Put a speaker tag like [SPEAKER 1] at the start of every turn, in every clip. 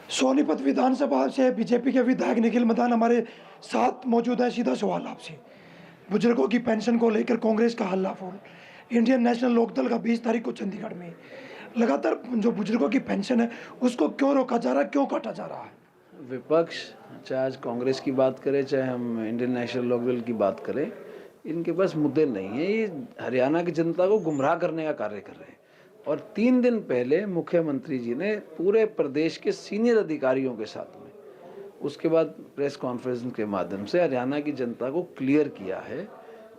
[SPEAKER 1] सोनीपत विधानसभा से बीजेपी के विधायक निखिल मदान हमारे साथ मौजूद है। सीधा सवाल आपसे, बुजुर्गों की पेंशन को लेकर कांग्रेस का हल्ला फूल। इंडियन नेशनल लोकदल का 20 तारीख को चंडीगढ़ में लगातार जो बुजुर्गों की पेंशन है उसको क्यों रोका जा रहा है, क्यों काटा जा रहा है?
[SPEAKER 2] विपक्ष चाहे आज कांग्रेस की बात करें, चाहे हम इंडियन नेशनल लोकदल की बात करें, इनके पास मुद्दे नहीं हैं। ये हरियाणा की जनता को गुमराह करने का कार्य कर रहे हैं। और 3 दिन पहले मुख्यमंत्री जी ने पूरे प्रदेश के सीनियर अधिकारियों के साथ में, उसके बाद प्रेस कॉन्फ्रेंस के माध्यम से हरियाणा की जनता को क्लियर किया है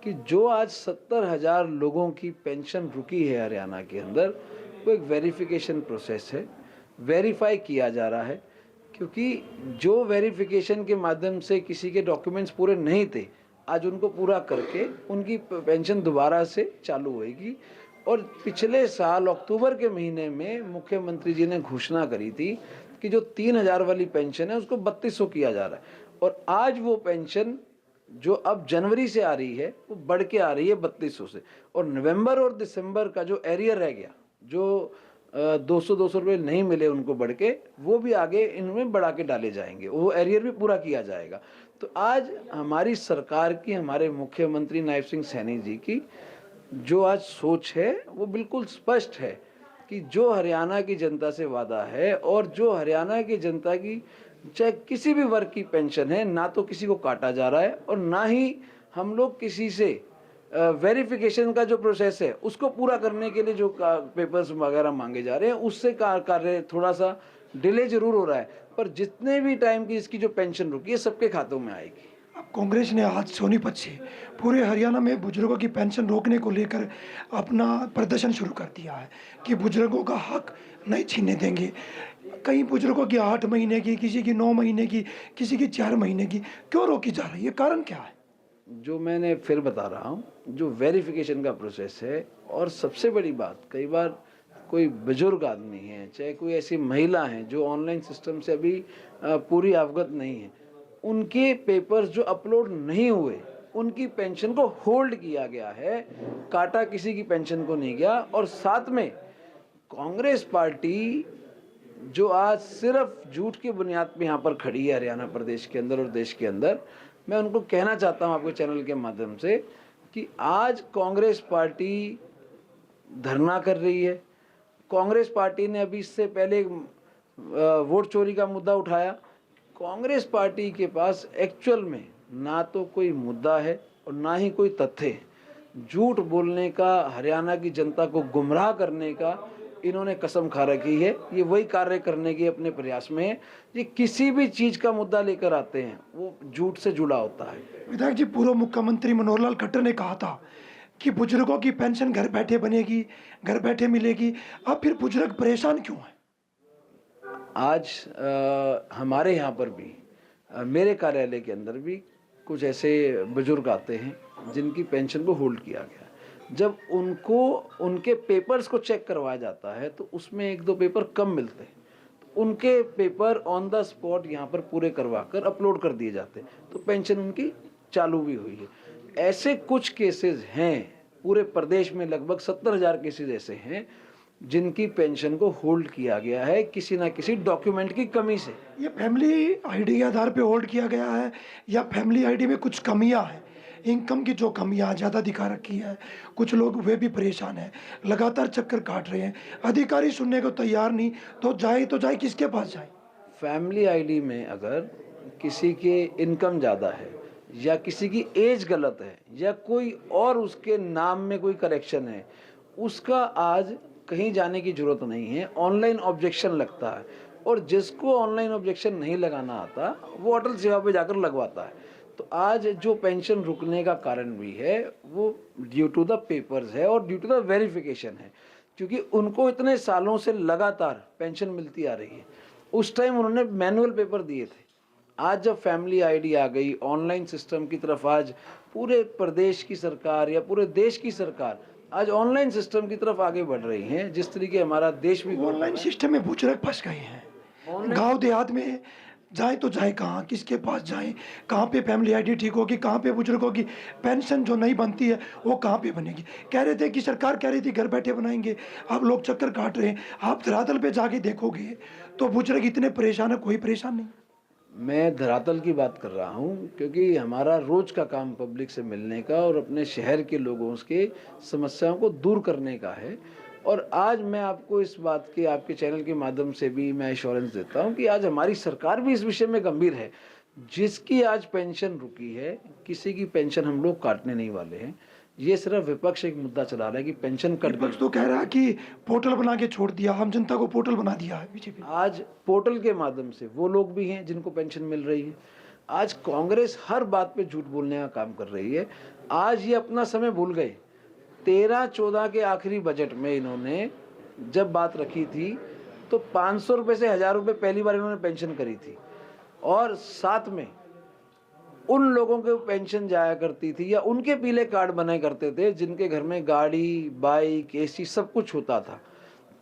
[SPEAKER 2] कि जो आज 70,000 लोगों की पेंशन रुकी है हरियाणा के अंदर, वो एक वेरिफिकेशन प्रोसेस है, वेरीफाई किया जा रहा है। क्योंकि जो वेरिफिकेशन के माध्यम से किसी के डॉक्यूमेंट्स पूरे नहीं थे, आज उनको पूरा करके उनकी पेंशन दोबारा से चालू होएगी। और पिछले साल अक्टूबर के महीने में मुख्यमंत्री जी ने घोषणा करी थी कि जो 3,000 वाली पेंशन है उसको 3200 किया जा रहा है। और आज वो पेंशन जो अब जनवरी से आ रही है वो बढ़ के आ रही है 3200 से। और नवंबर और दिसंबर का जो एरियर रह गया, जो 200 रुपये नहीं मिले उनको बढ़ के, वो भी आगे इनमें बढ़ा के डाले जाएंगे, वो एरियर भी पूरा किया जाएगा। तो आज हमारी सरकार की, हमारे मुख्यमंत्री नायब सिंह सैनी जी की जो आज सोच है वो बिल्कुल स्पष्ट है कि जो हरियाणा की जनता से वादा है और जो हरियाणा की जनता की चाहे किसी भी वर्ग की पेंशन है, ना तो किसी को काटा जा रहा है और ना ही हम लोग किसी से वेरिफिकेशन का जो प्रोसेस है उसको पूरा करने के लिए जो पेपर्स वगैरह मांगे जा रहे हैं, उससे कार्य थोड़ा सा डिले जरूर हो रहा है। पर जितने भी टाइम की इसकी जो पेंशन रुकी है सबके खातों में आएगी।
[SPEAKER 1] अब कांग्रेस ने आज सोनीपत से पूरे हरियाणा में बुजुर्गों की पेंशन रोकने को लेकर अपना प्रदर्शन शुरू कर दिया है कि बुजुर्गों का हक नहीं छीनने देंगे। कई बुजुर्गों की 8 महीने की, किसी की 9 महीने की, किसी की 4 महीने की क्यों रोकी जा रही है, कारण क्या है?
[SPEAKER 2] जो मैंने फिर बता रहा हूँ, जो वेरिफिकेशन का प्रोसेस है, और सबसे बड़ी बात, कई बार कोई बुजुर्ग आदमी है, चाहे कोई ऐसी महिला है जो ऑनलाइन सिस्टम से अभी पूरी अवगत नहीं है, उनके पेपर्स जो अपलोड नहीं हुए, उनकी पेंशन को होल्ड किया गया है, काटा किसी की पेंशन को नहीं गया। और साथ में कांग्रेस पार्टी जो आज सिर्फ झूठ की बुनियाद पे यहाँ पर खड़ी है हरियाणा प्रदेश के अंदर और देश के अंदर, मैं उनको कहना चाहता हूँ आपके चैनल के माध्यम से कि आज कांग्रेस पार्टी धरना कर रही है। कांग्रेस पार्टी ने अभी इससे पहले वोट चोरी का मुद्दा उठाया। कांग्रेस पार्टी के पास एक्चुअल में ना तो कोई मुद्दा है और ना ही कोई तथ्य है। झूठ बोलने का, हरियाणा की जनता को गुमराह करने का इन्होंने कसम खा रखी है। ये वही कार्य करने के अपने प्रयास में है। ये किसी भी चीज का मुद्दा लेकर आते हैं वो झूठ से जुड़ा होता है।
[SPEAKER 1] विधायक जी, पूर्व मुख्यमंत्री मनोहर लाल खट्टर ने कहा था कि बुजुर्गों की पेंशन घर बैठे बनेगी, घर बैठे मिलेगी। अब फिर बुजुर्ग परेशान क्यों है?
[SPEAKER 2] आज हमारे यहाँ पर भी, मेरे कार्यालय के अंदर भी कुछ ऐसे बुजुर्ग आते हैं जिनकी पेंशन को होल्ड किया गया। जब उनको उनके पेपर्स को चेक करवाया जाता है तो उसमें 1-2 पेपर कम मिलते हैं, तो उनके पेपर ऑन द स्पॉट यहाँ पर पूरे करवा कर अपलोड कर दिए जाते हैं, तो पेंशन उनकी चालू भी हुई है। ऐसे कुछ केसेस हैं, पूरे प्रदेश में लगभग 70,000 केसेस ऐसे हैं जिनकी पेंशन को होल्ड किया गया है किसी ना किसी डॉक्यूमेंट की कमी से।
[SPEAKER 1] ये फैमिली आईडी के आधार पे होल्ड किया गया है या फैमिली आईडी में कुछ कमियां हैं? इनकम की जो कमियां ज़्यादा दिखा रखी है, कुछ लोग वे भी परेशान हैं, लगातार चक्कर काट रहे हैं। अधिकारी सुनने को तैयार नहीं, तो जाए किसके पास जाए?
[SPEAKER 2] फैमिली आईडी में अगर किसी के इनकम ज़्यादा है या किसी की एज गलत है या कोई और उसके नाम में कोई करेक्शन है, उसका आज कहीं जाने की जरूरत नहीं है, ऑनलाइन ऑब्जेक्शन लगता है। और जिसको ऑनलाइन ऑब्जेक्शन नहीं लगाना आता वो अटल सेवा पे जाकर लगवाता है। तो आज जो पेंशन रुकने का कारण भी है वो ड्यू टू द पेपर्स है और ड्यू टू द वेरिफिकेशन है, क्योंकि उनको इतने सालों से लगातार पेंशन मिलती आ रही है। उस टाइम उन्होंने मैनुअल पेपर दिए थे। आज जब फैमिली आईडी आ गई, ऑनलाइन सिस्टम की तरफ आज पूरे प्रदेश की सरकार या पूरे देश की सरकार आज ऑनलाइन सिस्टम की तरफ आगे बढ़ रही हैं, जिस तरीके हमारा देश भी
[SPEAKER 1] ऑनलाइन सिस्टम में बुजुर्ग फंस गए हैं। गांव देहात में जाए तो जाए कहाँ, किसके पास जाएं, कहाँ पे फैमिली आईडी ठीक होगी, कहाँ पे बुजुर्गों की पेंशन जो नहीं बनती है वो कहाँ पे बनेगी। कह रहे थे कि सरकार कह रही थी घर बैठे बनाएंगे, अब लोग चक्कर काट रहे हैं। आप धरातल पे जाके देखोगे तो बुजुर्ग इतने परेशान है, कोई परेशान नहीं।
[SPEAKER 2] मैं धरातल की बात कर रहा हूँ, क्योंकि हमारा रोज का काम पब्लिक से मिलने का और अपने शहर के लोगों के समस्याओं को दूर करने का है। और आज मैं आपको इस बात की आपके चैनल के माध्यम से भी मैं एश्योरेंस देता हूँ कि आज हमारी सरकार भी इस विषय में गंभीर है। जिसकी आज पेंशन रुकी है, किसी की पेंशन हम लोग काटने नहीं वाले हैं। ये सिर्फ विपक्ष एक मुद्दा चला रहा है कि पेंशन कट गई।
[SPEAKER 1] विपक्ष तो कह रहा है कि पोर्टल बना के छोड़ दिया, आम जनता को पोर्टल बना दिया है बीजेपी।
[SPEAKER 2] आज पोर्टल के माध्यम से वो लोग भी हैं जिनको पेंशन मिल रही है। आज कांग्रेस हर बात पे झूठ बोलने का काम कर रही है। आज ये अपना समय भूल गए। 13-14 के आखिरी बजट में इन्होंने जब बात रखी थी तो 500 रुपये से 1000 रुपये पहली बार इन्होंने पेंशन करी थी, और साथ में उन लोगों के पेंशन जाया करती थी या उनके पीले कार्ड बनाए करते थे जिनके घर में गाड़ी, बाइक, एसी सब कुछ होता था।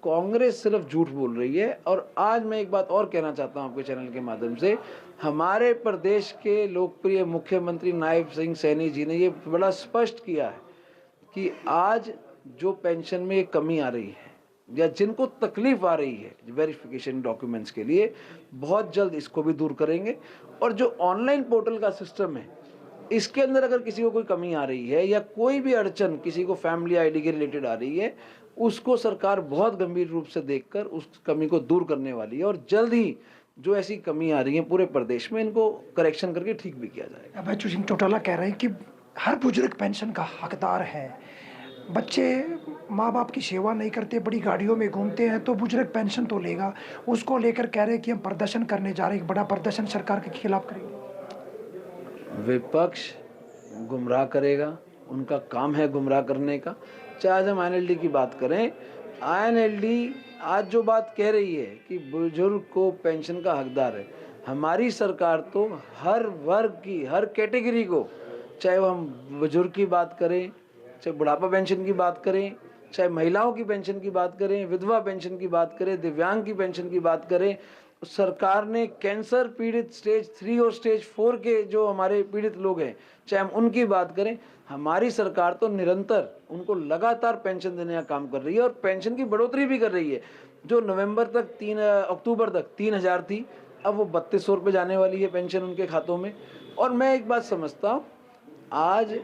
[SPEAKER 2] कांग्रेस सिर्फ झूठ बोल रही है। और आज मैं एक बात और कहना चाहता हूं आपके चैनल के माध्यम से, हमारे प्रदेश के लोकप्रिय मुख्यमंत्री नायब सिंह सैनी जी ने ये बड़ा स्पष्ट किया है कि आज जो पेंशन में कमी आ रही है या जिनको तकलीफ आ रही है वेरिफिकेशन डॉक्यूमेंट्स के लिए, बहुत जल्द इसको भी दूर करेंगे। और जो ऑनलाइन पोर्टल का सिस्टम है, इसके अंदर अगर किसी को कोई कमी आ रही है या कोई भी अड़चन किसी को फैमिली आईडी के रिलेटेड आ रही है, उसको सरकार बहुत गंभीर रूप से देखकर उस कमी को दूर करने वाली है। और जल्द ही जो ऐसी कमी आ रही है पूरे प्रदेश में, इनको करेक्शन करके ठीक भी किया जाएगा।
[SPEAKER 1] बच्चू सिंह चौटाला कह रहे हैं कि हर बुजुर्ग पेंशन का हकदार है। बच्चे माँ बाप की सेवा नहीं करते, बड़ी गाड़ियों में घूमते हैं, तो बुजुर्ग पेंशन तो लेगा। उसको लेकर कह रहे हैं कि हम प्रदर्शन करने जा रहे हैं, एक बड़ा प्रदर्शन सरकार के खिलाफ करेंगे।
[SPEAKER 2] विपक्ष गुमराह करेगा, उनका काम है गुमराह करने का। चाहे आज हम आईएनएलडी की बात करें, आईएनएलडी आज जो बात कह रही है कि बुजुर्ग को पेंशन का हकदार है, हमारी सरकार तो हर वर्ग की, हर कैटेगरी को, चाहे वो हम बुजुर्ग की बात करें, चाहे बुढ़ापा पेंशन की बात करें, चाहे महिलाओं की पेंशन की बात करें, विधवा पेंशन की बात करें, दिव्यांग की पेंशन की बात करें, सरकार ने कैंसर पीड़ित स्टेज 3 और स्टेज 4 के जो हमारे पीड़ित लोग हैं, चाहे हम उनकी बात करें, हमारी सरकार तो निरंतर उनको लगातार पेंशन देने का काम कर रही है। और पेंशन की बढ़ोतरी भी कर रही है। जो नवंबर तक 3 अक्टूबर तक 3000 थी, अब वो 3200 रुपये जाने वाली है पेंशन उनके खातों में। और मैं एक बात समझता हूँ, आज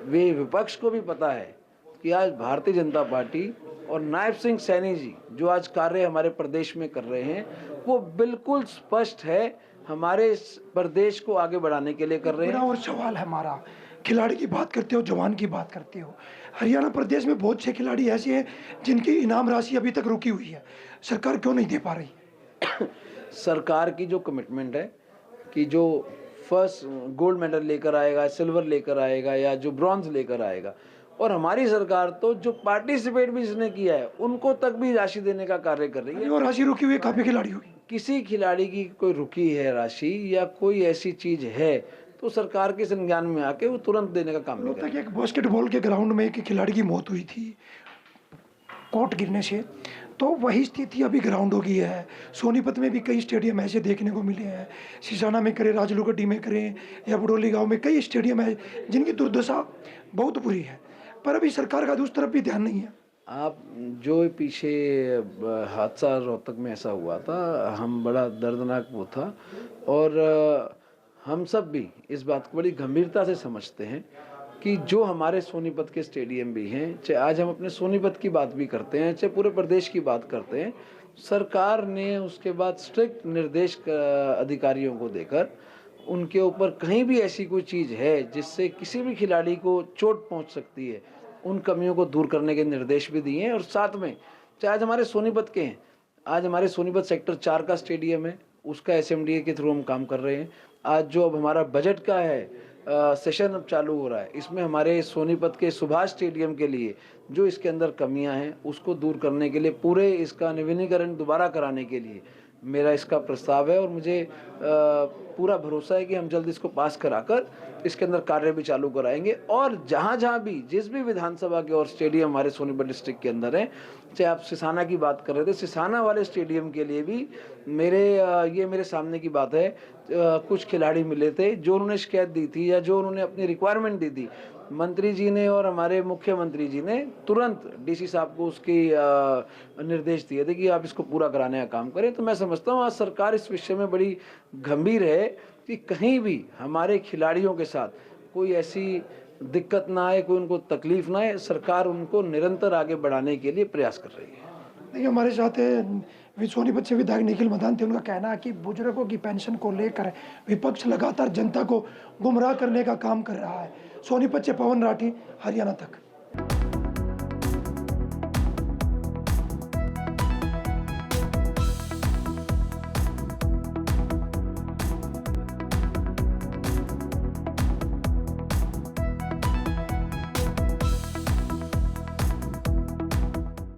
[SPEAKER 2] वे विपक्ष को भी पता है कि आज भारतीय जनता पार्टी और नायब सिंह सैनी जी जो आज कार्य हमारे प्रदेश में कर रहे हैं, वो बिल्कुल स्पष्ट है, हमारे इस प्रदेश को आगे बढ़ाने के लिए कर रहे हैं।
[SPEAKER 1] और सवाल है हमारा, खिलाड़ी की बात करते हो, जवान की बात करते हो, हरियाणा प्रदेश में बहुत से खिलाड़ी ऐसे हैं जिनकी इनाम राशि अभी तक रुकी हुई है, सरकार क्यों नहीं दे पा रही?
[SPEAKER 2] सरकार की जो कमिटमेंट है कि जो फर्स्ट गोल्ड मेडल लेकर आएगा, सिल्वर लेकर आएगा या जो ब्रॉन्ज लेकर आएगा, और हमारी सरकार तो जो पार्टिसिपेट भी जिसने किया है उनको तक भी राशि देने का कार्य कर रही है।
[SPEAKER 1] और राशि रुकी हुई काफी खिलाड़ी होगी।
[SPEAKER 2] किसी खिलाड़ी की कोई रुकी है राशि या कोई ऐसी चीज है तो सरकार के संज्ञान में आके वो तुरंत देने का काम नहीं
[SPEAKER 1] होता है कि एक बास्केटबॉल के ग्राउंड में एक खिलाड़ी की मौत हुई थी कोर्ट गिरने से, तो वही स्थिति अभी ग्राउंडों की है। सोनीपत में भी कई स्टेडियम ऐसे देखने को मिले हैं, सिसाना में करें, राजलुगड्डी में करें या बडोली गांव में कई स्टेडियम है जिनकी दुर्दशा बहुत बुरी है, पर अभी सरकार का उस तरफ भी ध्यान नहीं है।
[SPEAKER 2] आप जो पीछे हादसा रोहतक में ऐसा हुआ था, हम बड़ा दर्दनाक वो था, और हम सब भी इस बात को बड़ी गंभीरता से समझते हैं कि जो हमारे सोनीपत के स्टेडियम भी हैं, चाहे आज हम अपने सोनीपत की बात भी करते हैं, चाहे पूरे प्रदेश की बात करते हैं, सरकार ने उसके बाद स्ट्रिक्ट निर्देश अधिकारियों को देकर उनके ऊपर कहीं भी ऐसी कोई चीज़ है जिससे किसी भी खिलाड़ी को चोट पहुंच सकती है, उन कमियों को दूर करने के निर्देश भी दिए हैं। और साथ में चाहे आज हमारे सोनीपत के हैं, आज हमारे सोनीपत सेक्टर 4 का स्टेडियम है, उसका एसएमडीए के थ्रू हम काम कर रहे हैं। आज जो अब हमारा बजट का है सेशन अब चालू हो रहा है, इसमें हमारे सोनीपत के सुभाष स्टेडियम के लिए जो इसके अंदर कमियां हैं उसको दूर करने के लिए, पूरे इसका नवीनीकरण दोबारा कराने के लिए मेरा इसका प्रस्ताव है और मुझे पूरा भरोसा है कि हम जल्द इसको पास कराकर इसके अंदर कार्य भी चालू कराएंगे। और जहाँ जहाँ भी जिस भी विधानसभा के और स्टेडियम हमारे सोनीपत डिस्ट्रिक्ट के अंदर हैं, चाहे आप सिसाना की बात कर रहे थे, सिसाना वाले स्टेडियम के लिए भी ये मेरे सामने की बात है, कुछ खिलाड़ी मिले थे जो उन्होंने शिकायत दी थी या जो उन्होंने अपनी रिक्वायरमेंट दी थी, मंत्री जी ने और हमारे मुख्यमंत्री जी ने तुरंत डीसी साहब को उसकी निर्देश दिए थे कि आप इसको पूरा कराने का काम करें। तो मैं समझता हूँ आज सरकार इस विषय में बड़ी गंभीर है कि कहीं भी हमारे खिलाड़ियों के साथ कोई ऐसी दिक्कत ना आए, कोई उनको तकलीफ ना आए। सरकार उनको निरंतर आगे बढ़ाने के लिए प्रयास कर रही है।
[SPEAKER 1] देखिए, हमारे साथ सोनीपत से विधायक निखिल मदान थे। उनका कहना है कि बुजुर्गों की पेंशन को लेकर विपक्ष लगातार जनता को गुमराह करने का काम कर रहा है। सोनीपत से पवन राठी, हरियाणा तक।